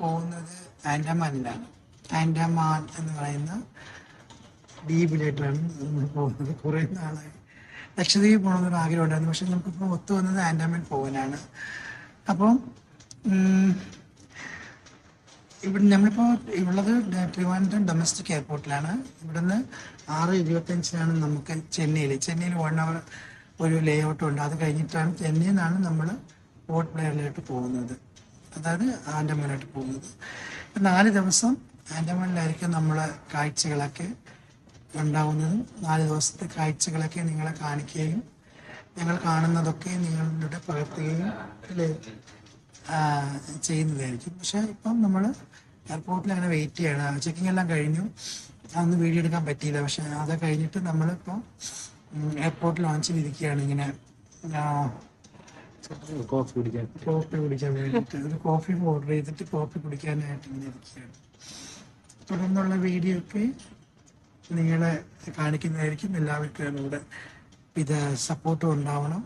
പോകുന്നത് ആൻഡമാനിലാണ്. ആൻഡമാൻ എന്ന് പറയുന്ന ദ്വീപിലേക്കാണ് നമ്മൾ പോകുന്നത്. കുറേ നാളായി ലക്ഷദ്വീപ് പോകണമെന്നൊരു ആഗ്രഹം ഉണ്ടായിരുന്നു, പക്ഷെ നമുക്കിപ്പോൾ ഒത്തു വന്നത് ആൻഡമാൻ പോകാനാണ്. അപ്പം ഇവിടെ നമ്മളിപ്പോൾ ഉള്ളത് ട്രിവാൻഡ്രം ഡൊമസ്റ്റിക് എയർപോർട്ടിലാണ്. ഇവിടുന്ന് 6:25 നമുക്ക് ചെന്നൈയിൽ 1 അവർ ഒരു ലേ ഔട്ട് ഉണ്ട്. അത് കഴിഞ്ഞിട്ടാണ് ചെന്നൈയിൽ നിന്നാണ് നമ്മൾ പോർട്ട് ബ്ലെയറിലോട്ട് പോകുന്നത്, അതായത് ആൻഡമാനായിട്ട് പോകുന്നത്. 4 ദിവസം ആൻഡമാനിലായിരിക്കും നമ്മളെ കാഴ്ചകളൊക്കെ ഉണ്ടാവുന്നതും. 4 ദിവസത്തെ കാഴ്ചകളൊക്കെ നിങ്ങളെ കാണിക്കുകയും ഞങ്ങൾ കാണുന്നതൊക്കെ നിങ്ങളുടെ പകർത്തുകയും ചെയ്യുന്നതായിരിക്കും. പക്ഷേ ഇപ്പം നമ്മൾ എയർപോർട്ടിൽ അങ്ങനെ വെയിറ്റ് ചെയ്യണം. ചെക്കിംഗ് എല്ലാം കഴിഞ്ഞു, അതൊന്നും വീഡിയോ എടുക്കാൻ പറ്റിയില്ല. പക്ഷെ അത് കഴിഞ്ഞിട്ട് നമ്മളിപ്പോൾ എയർപോർട്ടിൽ വാങ്ങിച്ചിരിക്കുകയാണ്. ഇങ്ങനെ കോഫി കുടിക്കാൻ വേണ്ടിയിട്ട് ഒരു കോഫി ഓർഡർ ചെയ്തിട്ട് കോഫി കുടിക്കാനായിട്ട് ഇങ്ങനെ ഇരിക്കുകയാണ്. തുടർന്നുള്ള വീഡിയോ ഒക്കെ നിങ്ങളെ കാണിക്കുന്നതായിരിക്കും. എല്ലാവർക്കും ഇവിടെ സപ്പോർട്ടും ഉണ്ടാവണം.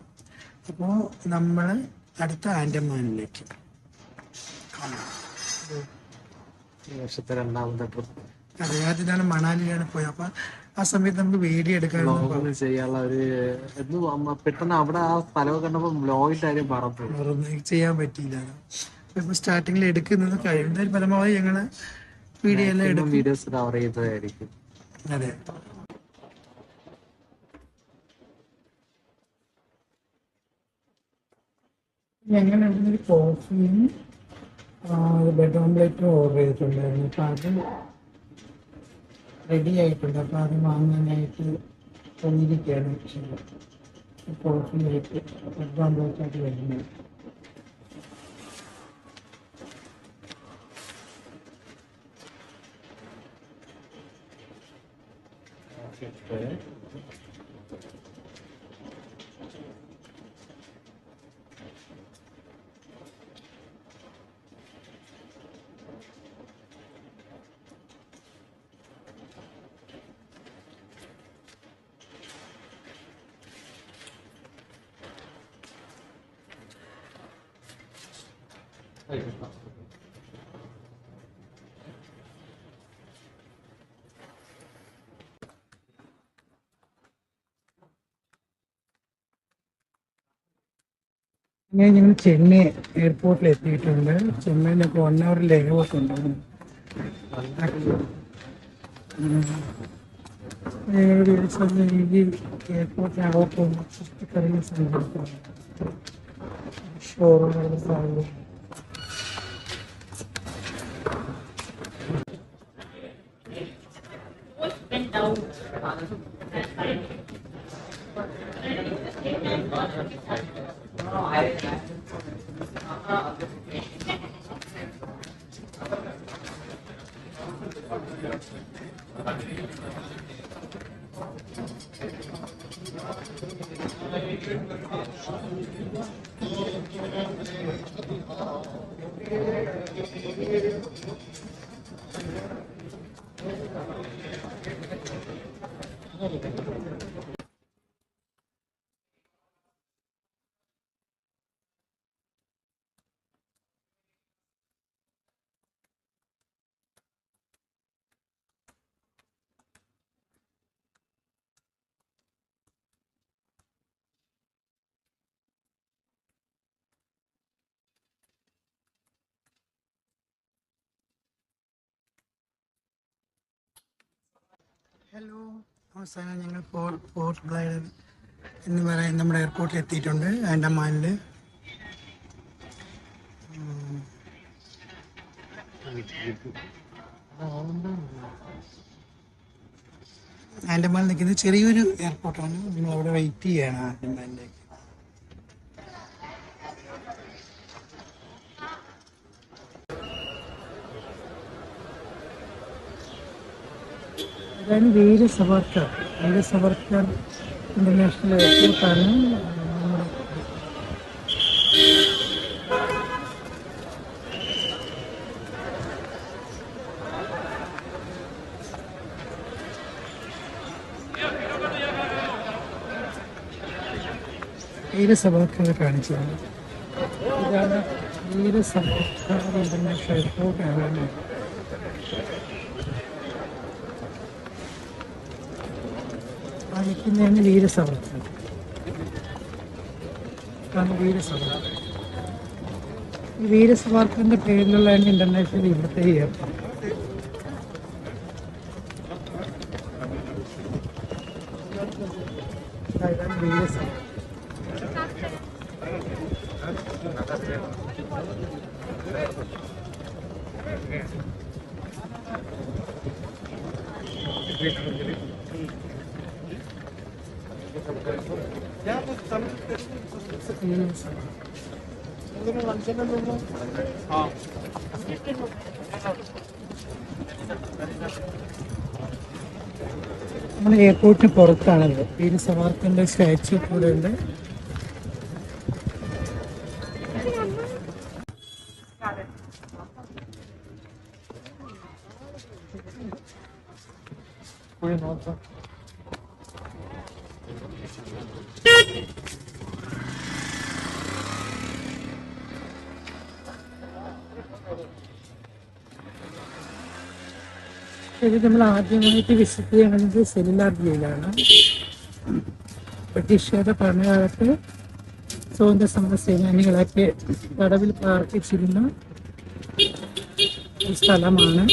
അപ്പോൾ നമ്മൾ അടുത്ത ആൻഡമാനിലേക്ക് കാണാം. വർഷത്തെ 2ാമത്തെ ട്രിപ്പ്. അതെ, ആദ്യമാണ് മണാലിയിലാണ് പോയത്. അപ്പൊ ആ സമയത്ത് നമുക്ക് വീഡിയോ എടുക്കാൻ ചെയ്യാനുള്ള ഒരു പെട്ടെന്ന് അവിടെ ആ സ്ഥലമൊക്കെ കണ്ടപ്പോ വ്ലോഗിന്റെ കാര്യം മറന്നു ചെയ്യാൻ പറ്റിയില്ല. ഇപ്പൊ സ്റ്റാർട്ടിങ്ങിൽ എടുക്കുന്നത് കഴിയുന്നതിൽ പരമാവധി ഞങ്ങള് വീഡിയോ എല്ലാം എടുക്കും, വീഡിയോസ് കവർ ചെയ്തതായിരിക്കും. അതെ. ഞങ്ങൾ ഇവിടെ ഒരു കോഫിയും ബ്രെഡ് ഓംലെറ്റും ഓർഡർ ചെയ്തിട്ടുണ്ടായിരുന്നു. അപ്പം അത് റെഡി ആയിട്ടുണ്ട്. അപ്പം അത് വാങ്ങാനായിട്ട് വന്നിരിക്കുകയാണ്. കോഫിയായിട്ട് ബ്രെഡ് ഓംലെറ്റായിട്ട് വരുന്നത്. ഞങ്ങൾ ചെന്നൈ എയർപോർട്ടിൽ എത്തിയിട്ടുണ്ട്. ചെന്നൈയിലൊക്കെ 1 അവർ ലേ ഔട്ട് ഉണ്ട്. ഞങ്ങളുടെ ഈ എയർപോർട്ടിനകത്ത് ചുറ്റിക്കറിയ സഞ്ചരിക്കുന്നു. ഷോറൂമുകളുടെ സാധനം ഹലോ, അവസാനം ഞങ്ങൾ പോർട്ട് ബ്ലെയർ എന്ന് പറയുന്ന നമ്മുടെ എയർപോർട്ടിൽ എത്തിയിട്ടുണ്ട്. ആൻഡമാനിൽ ആൻഡമാനിൽ നിൽക്കുന്നത് ചെറിയൊരു എയർപോർട്ടാണ്. നമ്മൾ അവിടെ വെയിറ്റ് ചെയ്യണം ആൻഡമാനിലേക്ക്. അതായത് വീര സവർക്കർ ഇന്റർനാഷണൽ എയർപോർട്ടാണ് നമ്മുടെ. വീര സവർക്കർ കാണിച്ചത് ഇതാണ് വീര സർക്കാർ ഇന്റർനാഷണൽ എയർപോർട്ടാണ്. നിൽക്കുന്നതാണ് വീര സവർക്കർ. വീര സവർക്കർ ഈ വീര സവർക്കറിന്റെ പേരിലുള്ളതാണ് ഇന്റർനാഷണൽ ഇവിടുത്തെ എയർപോർട്ട്. വീര സവർക്കർ നമ്മൾ എയർപോർട്ടിന് പുറത്താണത്. വീര സവർക്കറിന്റെ സ്റ്റാച്യു കൂടെ ഉണ്ട്. പോയി നോക്കാം. ഇത് നമ്മൾ ആദ്യമായിട്ട് വിസിറ്റ് ചെയ്യുന്നത് സെല്ലുലാർ ജയിലാണ്. ബ്രിട്ടീഷുകാരുടെ ഭരണകാലത്ത് സ്വാതന്ത്ര്യ സമര സേനാനികളൊക്കെ തടവിൽ പാർപ്പിച്ചിരുന്ന ഒരു സ്ഥലമാണ്.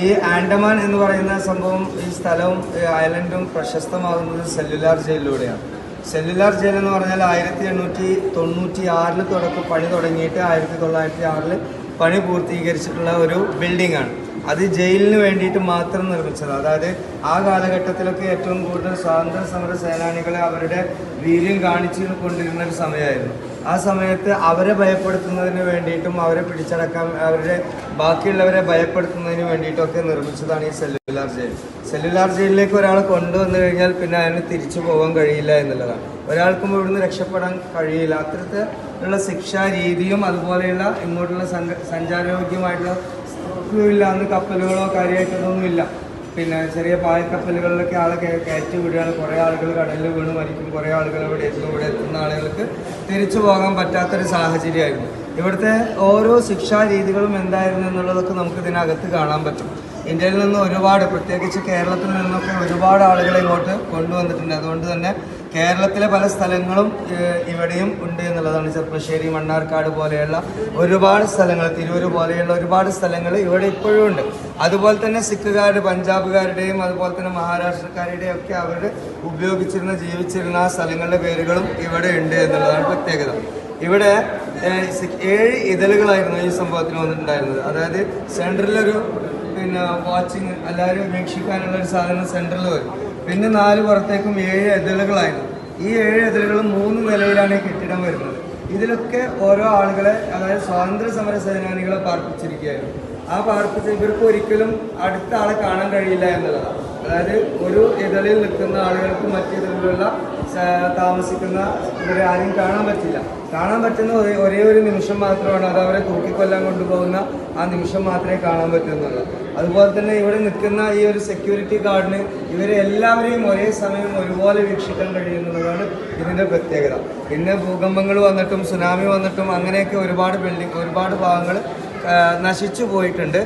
ഈ ആൻഡമാൻ എന്ന് പറയുന്ന സംഭവം, ഈ സ്ഥലവും ഐലൻഡും പ്രശസ്തമാകുന്നത് സെല്ലുലാർ ജയിലിലൂടെയാണ്. സെല്ലുലാർ ജയിൽ എന്ന് പറഞ്ഞാൽ 1896 പണി തുടങ്ങിയിട്ട് 1906 പണി പൂർത്തീകരിച്ചിട്ടുള്ള ഒരു ബിൽഡിംഗ് ആണ്. അത് ജയിലിന് വേണ്ടിയിട്ട് മാത്രം നിർമ്മിച്ചത്. അതായത് ആ കാലഘട്ടത്തിലൊക്കെ ഏറ്റവും കൂടുതൽ സ്വാതന്ത്ര്യ സമര സേനാനികളെ അവരുടെ വീര്യം കാണിച്ചു കൊണ്ടിരുന്ന ഒരു സമയമായിരുന്നു. ആ സമയത്ത് അവരെ ഭയപ്പെടുത്തുന്നതിന് വേണ്ടിയിട്ടും അവരെ പിടിച്ചടക്കാൻ, അവരുടെ ബാക്കിയുള്ളവരെ ഭയപ്പെടുത്തുന്നതിന് വേണ്ടിയിട്ടൊക്കെ നിർമ്മിച്ചതാണ് ഈ സെല്ലുലാർ ജയിൽ. സെല്ലുലാർ ജയിലിലേക്ക് ഒരാളെ കൊണ്ടുവന്നു കഴിഞ്ഞാൽ പിന്നെ അതിന് തിരിച്ചു പോകാൻ കഴിയില്ല എന്നുള്ളതാണ്. ഒരാൾക്കും ഇവിടുന്ന് രക്ഷപ്പെടാൻ കഴിയില്ല. അത്തരത്തിലുള്ള ശിക്ഷാ രീതിയും അതുപോലെയുള്ള ഇങ്ങോട്ടുള്ള സഞ്ചാരയോഗ്യമായിട്ടുള്ള ഇല്ല. അന്ന് കപ്പലുകളോ കാര്യമായിട്ടൊന്നുമില്ല. പിന്നെ ചെറിയ പായക്കപ്പലുകളിലൊക്കെ ആളെ കയറ്റി വിടുകയാണ്. കുറേ ആളുകൾ കടലിൽ വീണ് മരിക്കും. കുറേ ആളുകൾ ഇവിടെ എത്തുന്ന ആളുകൾക്ക് തിരിച്ചു പോകാൻ പറ്റാത്തൊരു സാഹചര്യമായിരുന്നു. ഇവിടുത്തെ ഓരോ ശിക്ഷാ രീതികളും എന്തായിരുന്നു എന്നുള്ളതൊക്കെ നമുക്ക് ഇതിനകത്ത് കാണാൻ പറ്റും. ഇന്ത്യയിൽ നിന്ന് ഒരുപാട്, പ്രത്യേകിച്ച് കേരളത്തിൽ നിന്നൊക്കെ ഒരുപാട് ആളുകളെ ഇങ്ങോട്ട് കൊണ്ടുവന്നിട്ടുണ്ട്. അതുകൊണ്ട് തന്നെ കേരളത്തിലെ പല സ്ഥലങ്ങളും ഇവിടെയും ഉണ്ട് എന്നുള്ളതാണ്. ചെർപ്പശ്ശേരി, മണ്ണാർക്കാട് പോലെയുള്ള ഒരുപാട് സ്ഥലങ്ങൾ, തിരൂർ പോലെയുള്ള ഒരുപാട് സ്ഥലങ്ങൾ ഇവിടെ ഇപ്പോഴും ഉണ്ട്. അതുപോലെ തന്നെ സിഖുകാരുടെ, പഞ്ചാബുകാരുടെയും അതുപോലെ തന്നെ മഹാരാഷ്ട്രക്കാരുടെയും ഒക്കെ അവർ ഉപയോഗിച്ചിരുന്ന, ജീവിച്ചിരുന്ന ആ സ്ഥലങ്ങളുടെ പേരുകളും ഇവിടെ ഉണ്ട് എന്നുള്ളതാണ് പ്രത്യേകത. ഇവിടെ 7 ഇതളുകളായിരുന്നു ഈ സംഭവത്തിന് വന്നിട്ടുണ്ടായിരുന്നത്. അതായത് സെൻട്രലൊരു വാച്ചിങ്, എല്ലാവരും വീക്ഷിക്കാനുള്ള ഒരു സാധനം സെൻട്രൽ വരും. പിന്നെ 4 പുറത്തേക്കും 7 ഇതളുകളായിരുന്നു. ഈ 7 ഇതളുകളും 3 നിലയിലാണ് ഈ കെട്ടിടം വരുന്നത്. ഇതിലൊക്കെ ഓരോ ആളുകളെ, അതായത് സ്വാതന്ത്ര്യ സമര സേനാനികളെ പാർപ്പിച്ചിരിക്കുകയായിരുന്നു. ആ പാർപ്പിച്ച ഇവർക്ക് ഒരിക്കലും അടുത്ത ആളെ കാണാൻ കഴിയില്ല എന്നുള്ളതാണ്. അതായത് ഒരു ഇതളിൽ നിൽക്കുന്ന ആളുകൾക്ക് മറ്റിതളിലുള്ള താമസിക്കുന്ന ഇവരെ ആരും കാണാൻ പറ്റില്ല. കാണാൻ പറ്റുന്ന ഒരേ ഒരു നിമിഷം മാത്രമാണ്, അത് അവരെ തൂക്കിക്കൊല്ലാൻ കൊണ്ടുപോകുന്ന ആ നിമിഷം മാത്രമേ കാണാൻ പറ്റുന്നുള്ളൂ. അതുപോലെ തന്നെ ഇവിടെ നിൽക്കുന്ന ഈ ഒരു സെക്യൂരിറ്റി ഗാർഡിന് ഇവരെ എല്ലാവരെയും ഒരേ സമയം ഒരുപോലെ വീക്ഷിക്കാൻ കഴിയുന്നതാണ് ഇതിൻ്റെ പ്രത്യേകത. പിന്നെ ഭൂകമ്പങ്ങൾ വന്നിട്ടും സുനാമി വന്നിട്ടും അങ്ങനെയൊക്കെ ഒരുപാട് ഭാഗങ്ങൾ നശിച്ചു പോയിട്ടുണ്ട്.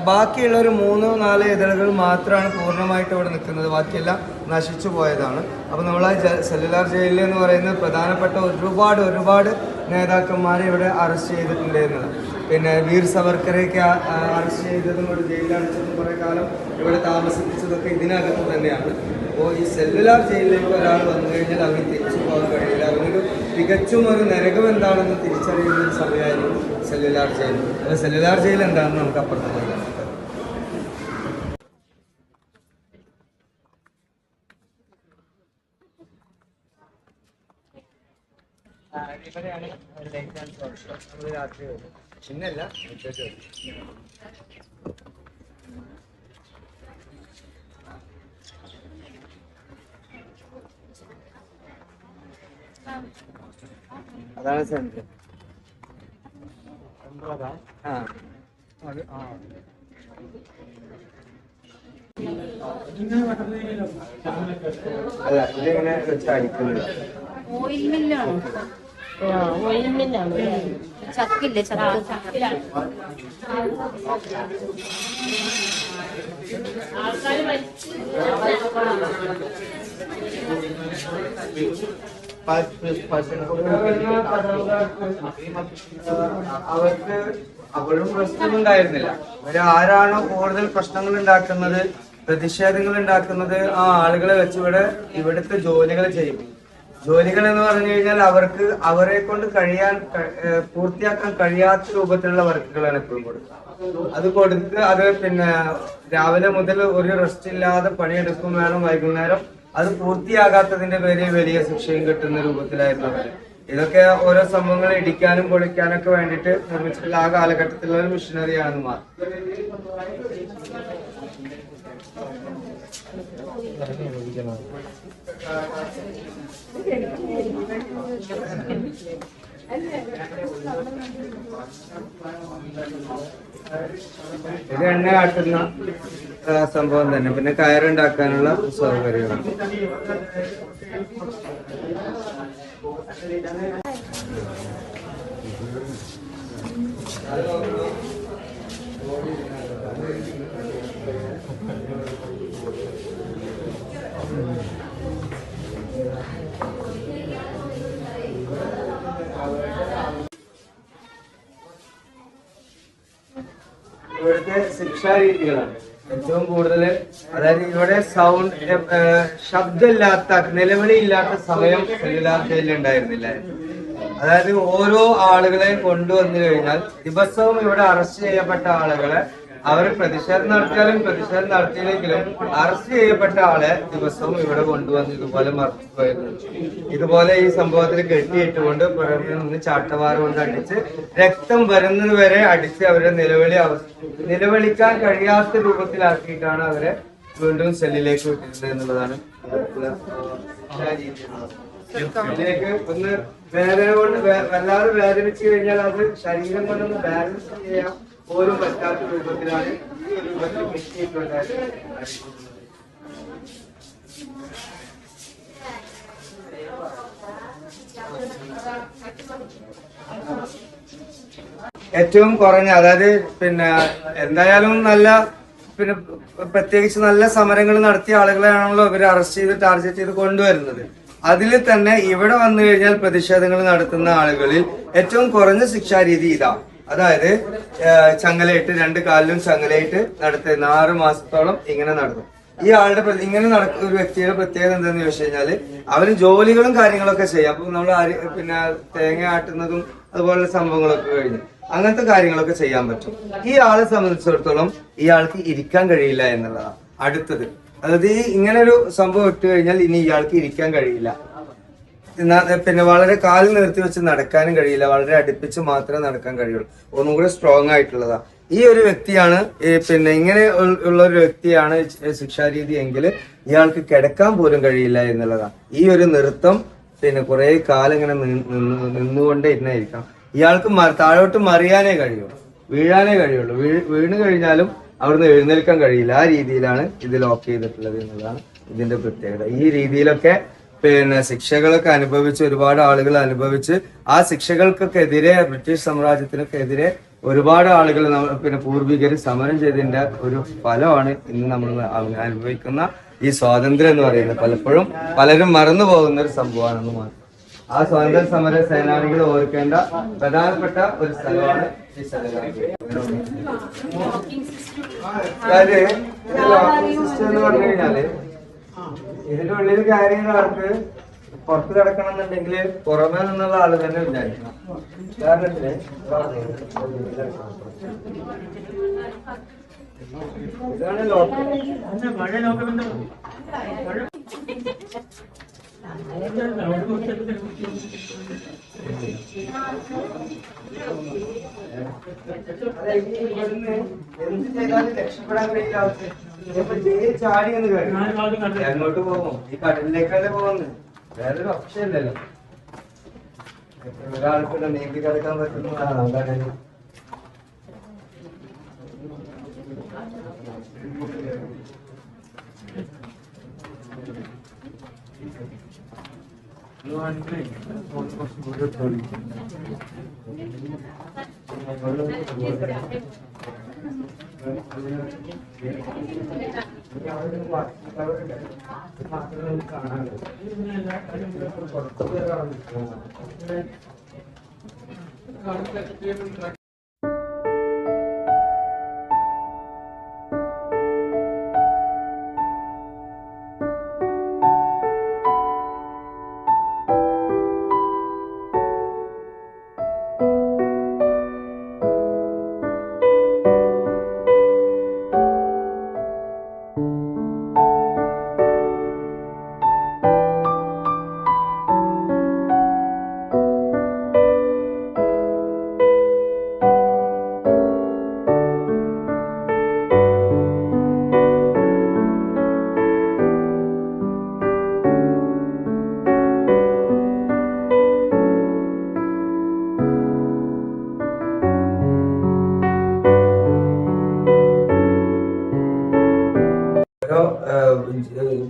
ബാക്കിയുള്ള ഒരു 3-4 ഇതളുകൾ മാത്രമാണ് പൂർണ്ണമായിട്ട് ഇവിടെ നിൽക്കുന്നത്, ബാക്കിയെല്ലാം നശിച്ചു പോയതാണ്. അപ്പോൾ നമ്മൾ ആ സെല്ലുലാർ ജയിലിൽ എന്ന് പറയുന്നത് പ്രധാനപ്പെട്ട ഒരുപാട് നേതാക്കന്മാരെ ഇവിടെ അറസ്റ്റ് ചെയ്തിട്ടുണ്ട് എന്നത്. പിന്നെ വീർ സവർക്കറെയൊക്കെ അറസ്റ്റ് ചെയ്തതും ഇവിടെ ജയിലടച്ചതും കുറേ കാലം ഇവിടെ താമസിപ്പിച്ചതൊക്കെ ഇതിനകത്ത് തന്നെയാണ്. അപ്പോൾ ഈ സെല്ലുലാർ ജയിലിലേക്ക് ഒരാൾ വന്നു കഴിഞ്ഞാൽ അവന് തിരിച്ചു പോകാൻ കഴിയില്ല. അവനൊരു തികച്ചും ഒരു നരകം എന്താണെന്ന് തിരിച്ചറിയുന്ന ഒരു സമയമായിരിക്കും സെല്ലുലാർ ജയിൽ. അപ്പോൾ സെല്ലുലാർ ജയിൽ എന്താണെന്ന് നമുക്ക് അപ്പുറത്ത് പോയി കാണാം. ഇവിടെയാണ് ലൈറ്റ് ആൻഡ് സൗണ്ട് നമ്മൾ രാത്രി വരും, പിന്നല്ല ഉച്ചയ്ക്ക് വരും. അതാണ് സെന്റർ. അല്ല ഇതിങ്ങനെ വെച്ച് അടിക്കുന്നത് ഓയിൽ മില്ലാണ്. ഓയിൽ മില്ലാണ്. ചക്കില്ലേ, ചക്ക. അവർക്ക് അപ്പോഴും പ്രശ്നമൊന്നും ഉണ്ടായിരുന്നില്ല. ആരാണോ കൂടുതൽ പ്രശ്നങ്ങൾ ഉണ്ടാക്കുന്നത്, പ്രതിഷേധങ്ങൾ ഉണ്ടാക്കുന്നത്, ആ ആളുകളെ വെച്ച് ഇവിടുത്തെ ജോലികൾ ചെയ്യും. ജോലികൾ എന്ന് പറഞ്ഞു കഴിഞ്ഞാൽ അവരെ കൊണ്ട് പൂർത്തിയാക്കാൻ കഴിയാത്ത രൂപത്തിലുള്ള വർക്കുകളാണ് എപ്പോഴും കൊടുക്കുക. അത് പിന്നെ രാവിലെ മുതൽ ഒരു റെസ്റ്റ് ഇല്ലാതെ പണിയെടുക്കും വേണം, വൈകുന്നേരം അത് പൂർത്തിയാകാത്തതിന്റെ പേരിൽ വലിയ ശിക്ഷയും കിട്ടുന്ന രൂപത്തിലായിരുന്നു അവര്. ഇതൊക്കെ ഓരോ സംഭവങ്ങൾ ഇടിക്കാനും പൊളിക്കാനൊക്കെ വേണ്ടിയിട്ട് നിർമ്മിച്ചിട്ടുള്ള ആ കാലഘട്ടത്തിലുള്ള ഒരു മിഷനറിയാണെന്ന് മാറി. ഇത് എണ്ണ ആട്ടുന്ന സംഭവം തന്നെ. പിന്നെ കയറുണ്ടാക്കാനുള്ള സൗകര്യമാണ്. ഇവിടുത്തെ ശിക്ഷാരീതികളാണ് ഏറ്റവും കൂടുതൽ. അതായത് ഇവിടെ ശബ്ദമില്ലാത്ത, നിലവിളിയില്ലാത്ത സമയം സെല്ലുലാർ ജയിലിൽ ഉണ്ടായിരുന്നില്ല. അതായത് ഓരോ ആളുകളെ കൊണ്ടുവന്നു കഴിഞ്ഞാൽ ദിവസവും ഇവിടെ അറസ്റ്റ് ചെയ്യപ്പെട്ട ആളുകളെ അവർ പ്രതിഷേധം നടത്തിയാലും പ്രതിഷേധം നടത്തിയില്ലെങ്കിലും അറസ്റ്റ് ചെയ്യപ്പെട്ട ആളെ ദിവസവും ഇവിടെ കൊണ്ടുവന്ന് ഇതുപോലെ മറച്ചുപോയിരുന്നു. ഇതുപോലെ ഈ സംഭവത്തിൽ കെട്ടിയിട്ടുകൊണ്ട് പുറമെ നിന്ന് ചാട്ടവാറ് കൊണ്ട് അടിച്ച് രക്തം വരുന്നത് വരെ അടിച്ച് അവരെ നിലവിളിക്കാൻ കഴിയാത്ത രൂപത്തിലാക്കിയിട്ടാണ് അവരെ വീണ്ടും സെല്ലിലേക്ക് വിട്ടിരുന്നത് എന്നുള്ളതാണ് ഇതിലേക്ക്. ഒന്ന് വേദന കൊണ്ട് വല്ലാതെ വേദനിച്ചു കഴിഞ്ഞാൽ അത് ശരീരം കൊണ്ടൊന്ന് ബാലൻസ് ചെയ്യാൻ പോലും പറ്റാത്ത രൂപത്തിലാണ് ഈ ഒരു രൂപത്തിൽ കിട്ടിയിട്ടുണ്ടായത്. ഏറ്റവും കുറഞ്ഞ, അതായത് പിന്നെ എന്തായാലും നല്ല, പിന്നെ പ്രത്യേകിച്ച് നല്ല സമരങ്ങൾ നടത്തിയ ആളുകളെയാണല്ലോ ഇവർ അറസ്റ്റ് ചെയ്ത് ടാർഗറ്റ് ചെയ്ത് കൊണ്ടുവരുന്നത്. അതിൽ തന്നെ ഇവിടെ വന്നു കഴിഞ്ഞാൽ പ്രതിഷേധങ്ങൾ നടത്തുന്ന ആളുകളിൽ ഏറ്റവും കുറഞ്ഞ ശിക്ഷാരീതി ഇതാണ്. അതായത് ചങ്ങലയിട്ട് 2 കാലിലും ചങ്ങലയിട്ട് നടത്തുന്ന 6 മാസത്തോളം ഇങ്ങനെ നടന്നു. ഈ ആളുടെ ഇങ്ങനെ ഒരു വ്യക്തിയുടെ പ്രത്യേകത എന്താണെന്ന് ചോദിച്ചു കഴിഞ്ഞാല് അവന് ജോലികളും കാര്യങ്ങളൊക്കെ ചെയ്യാം. അപ്പൊ നമ്മൾ പിന്നെ തേങ്ങ ആട്ടുന്നതും അതുപോലുള്ള സംഭവങ്ങളൊക്കെ കഴിഞ്ഞു അങ്ങനത്തെ കാര്യങ്ങളൊക്കെ ചെയ്യാൻ പറ്റും. ഈ ആളെ സംബന്ധിച്ചിടത്തോളം ഇയാൾക്ക് ഇരിക്കാൻ കഴിയില്ല എന്നുള്ളതാണ് അടുത്തത്. അതായത് ഇങ്ങനെ ഒരു സംഭവം ഇട്ട് കഴിഞ്ഞാൽ ഇനി ഇയാൾക്ക് ഇരിക്കാൻ കഴിയില്ല. പിന്നെ വളരെ കാലിൽ നിർത്തി വെച്ച് നടക്കാനും കഴിയില്ല. വളരെ അടുപ്പിച്ച് മാത്രമേ നടക്കാൻ കഴിയുള്ളൂ. ഒന്നും കൂടെ സ്ട്രോങ് ആയിട്ടുള്ളതാ. ഈ ഒരു വ്യക്തിയാണ് പിന്നെ ഇങ്ങനെ ഉള്ള ഒരു വ്യക്തിയാണ് ശിക്ഷാരീതി എങ്കിൽ ഇയാൾക്ക് കിടക്കാൻ പോലും കഴിയില്ല എന്നുള്ളതാണ്. ഈ ഒരു നൃത്തം പിന്നെ കുറെ കാലം ഇങ്ങനെ നിന്നുകൊണ്ടേ ഇരുന്നായിരിക്കാം. ഇയാൾക്ക് താഴോട്ട് മറിയാനേ കഴിയുള്ളൂ, വീഴാനേ കഴിയുള്ളൂ. വീണ് കഴിഞ്ഞാലും അവിടുന്ന് എഴുന്നേൽക്കാൻ കഴിയില്ല. ആ രീതിയിലാണ് ഇത് ലോക്ക് ചെയ്തിട്ടുള്ളത് എന്നുള്ളതാണ് ഇതിന്റെ പ്രത്യേകത. ഈ രീതിയിലൊക്കെ പിന്നെ ശിക്ഷകളൊക്കെ അനുഭവിച്ച് ഒരുപാട് ആളുകൾ അനുഭവിച്ച് ആ ശിക്ഷകൾക്കൊക്കെതിരെ ബ്രിട്ടീഷ് സാമ്രാജ്യത്തിനൊക്കെതിരെ ഒരുപാട് ആളുകൾ പിന്നെ പൂർവികർ സമരം ചെയ്തതിന്റെ ഒരു ഫലമാണ് ഇന്ന് നമ്മൾ അനുഭവിക്കുന്ന ഈ സ്വാതന്ത്ര്യം എന്ന് പറയുന്നത്. പലപ്പോഴും പലരും മറന്നു പോകുന്ന ഒരു സംഭവമാണെന്ന് മാത്രം. ആ സ്വാതന്ത്ര്യ സമര സേനാനികൾ ഓർക്കേണ്ട പ്രധാനപ്പെട്ട ഒരു സ്ഥലമാണ് ഈ സ്ഥലം. എന്ന് പറഞ്ഞു കഴിഞ്ഞാല് ഇതിന്റെ ഉള്ളിൽ കാര്യങ്ങൾക്ക് പുറത്ത് കിടക്കണം എന്നുണ്ടെങ്കിൽ പുറമേ നിന്നുള്ള ആള് തന്നെ വിചാരിക്കണം. ഉദാഹരണത്തിന് ഇതാണ് ലോകം. എന്ത് ചെയ്താലും രക്ഷപ്പെടാൻ കഴിയില്ല. ചാടി എന്ന് കഴിയും എങ്ങോട്ട് പോകും? ഈ കടലിലേക്കല്ലേ പോകുന്നത്, വേറൊരു ഓപ്ഷൻ ഇല്ലല്ലോ. ഒരാൾക്ക് നീന്തി കിടക്കാൻ പറ്റുന്നതാണ്. അതാണ്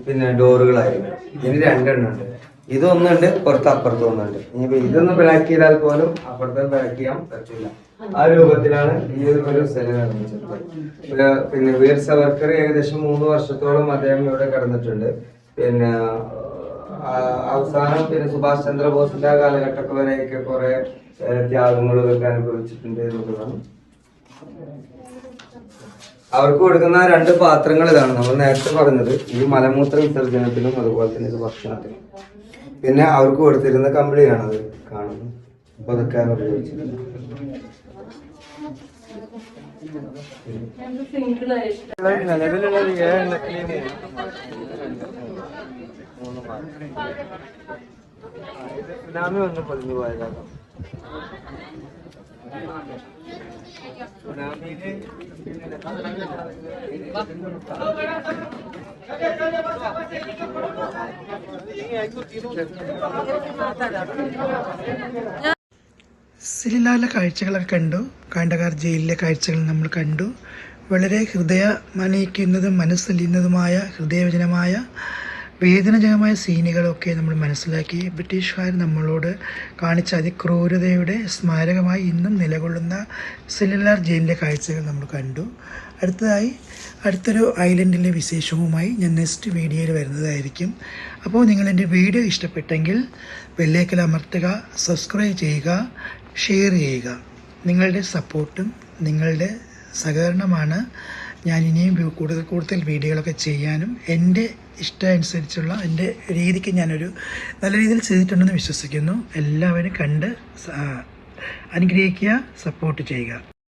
പിന്നെ ഡോറുകളായിരുന്നു. ഇനി 2 എണ്ണം ഉണ്ട്. ഇതൊന്നുണ്ട്, പുറത്ത് അപ്പുറത്തും ഒന്നുണ്ട്. ഇനിയിപ്പോ ഇതൊന്ന് ബ്ലാക്ക് ചെയ്താൽ പോലും അപ്പുറത്തെ ബ്ലാക്ക് ചെയ്യാൻ പറ്റില്ല. ആ രൂപത്തിലാണ് ഈ ഒരു സെല് നിർമ്മിച്ചിട്ടുള്ളത്. പിന്നെ വീർ സവർക്കർ ഏകദേശം 3 വർഷത്തോളം അദ്ദേഹം ഇവിടെ കടന്നിട്ടുണ്ട്. പിന്നെ അവസാനം പിന്നെ സുഭാഷ് ചന്ദ്രബോസിന്റെ കാലഘട്ടമൊക്കെ വരെയൊക്കെ കുറെ ത്യാഗങ്ങളും ഇതൊക്കെ അനുഭവിച്ചിട്ടുണ്ട് എന്നുള്ളതാണ്. അവർക്ക് കൊടുക്കുന്ന 2 പാത്രങ്ങൾ ഇതാണ് നമ്മൾ നേരത്തെ പറഞ്ഞത്. ഈ മലമൂത്ര വിസർജനത്തിനും അതുപോലെ തന്നെ ഇത് ഭക്ഷണത്തിനും. പിന്നെ അവർക്ക് കൊടുത്തിരുന്ന കമ്പിളിയാണത് കാണുന്നത്. അപ്പൊ അതൊക്കെ ഉപയോഗിച്ചിട്ടുണ്ട്. നിലവിലുള്ളത് 7 എണ്ണത്തില് 3 സുനാമി വന്ന് പൊളിഞ്ഞു പോയതാണ്. സെല്ലുലാറിലെ കാഴ്ചകളൊക്കെ കണ്ടു. കാണ്ടഹാർ ജയിലിലെ കാഴ്ചകൾ നമ്മൾ കണ്ടു. വളരെ ഹൃദയമനയിക്കുന്നതും മനസ്സലിയുന്നതുമായ ഹൃദയവചനമായ വേദനജനകമായ സീനുകളൊക്കെ നമ്മൾ മനസ്സിലാക്കി. ബ്രിട്ടീഷുകാർ നമ്മളോട് കാണിച്ച അതിക്രൂരതയുടെ സ്മാരകമായി ഇന്നും നിലകൊള്ളുന്ന സെല്ലുലാർ ജയിലിലെ കാഴ്ചകൾ നമ്മൾ കണ്ടു. അടുത്തൊരു ഐലൻഡിലെ വിശേഷവുമായി ഞാൻ നെക്സ്റ്റ് വീഡിയോയിൽ വരുന്നതായിരിക്കും. അപ്പോൾ നിങ്ങൾ എൻ്റെ വീഡിയോ ഇഷ്ടപ്പെട്ടെങ്കിൽ ബെല്ലൈക്കൺ അമർത്തുക, സബ്സ്ക്രൈബ് ചെയ്യുക, ഷെയർ ചെയ്യുക. നിങ്ങളുടെ സപ്പോർട്ടും നിങ്ങളുടെ സഹകരണമാണ് ഞാൻ ഇനിയും കൂടുതൽ വീഡിയോകളൊക്കെ ചെയ്യാനും എൻ്റെ ഇഷ്ടം അനുസരിച്ചുള്ള എൻ്റെ രീതിക്ക് ഞാനൊരു നല്ല രീതിയിൽ ചെയ്തിട്ടുണ്ടെന്ന് വിശ്വസിക്കുന്നു. എല്ലാവരും കണ്ട് അനുഗ്രഹിക്കുക, സപ്പോർട്ട് ചെയ്യുക.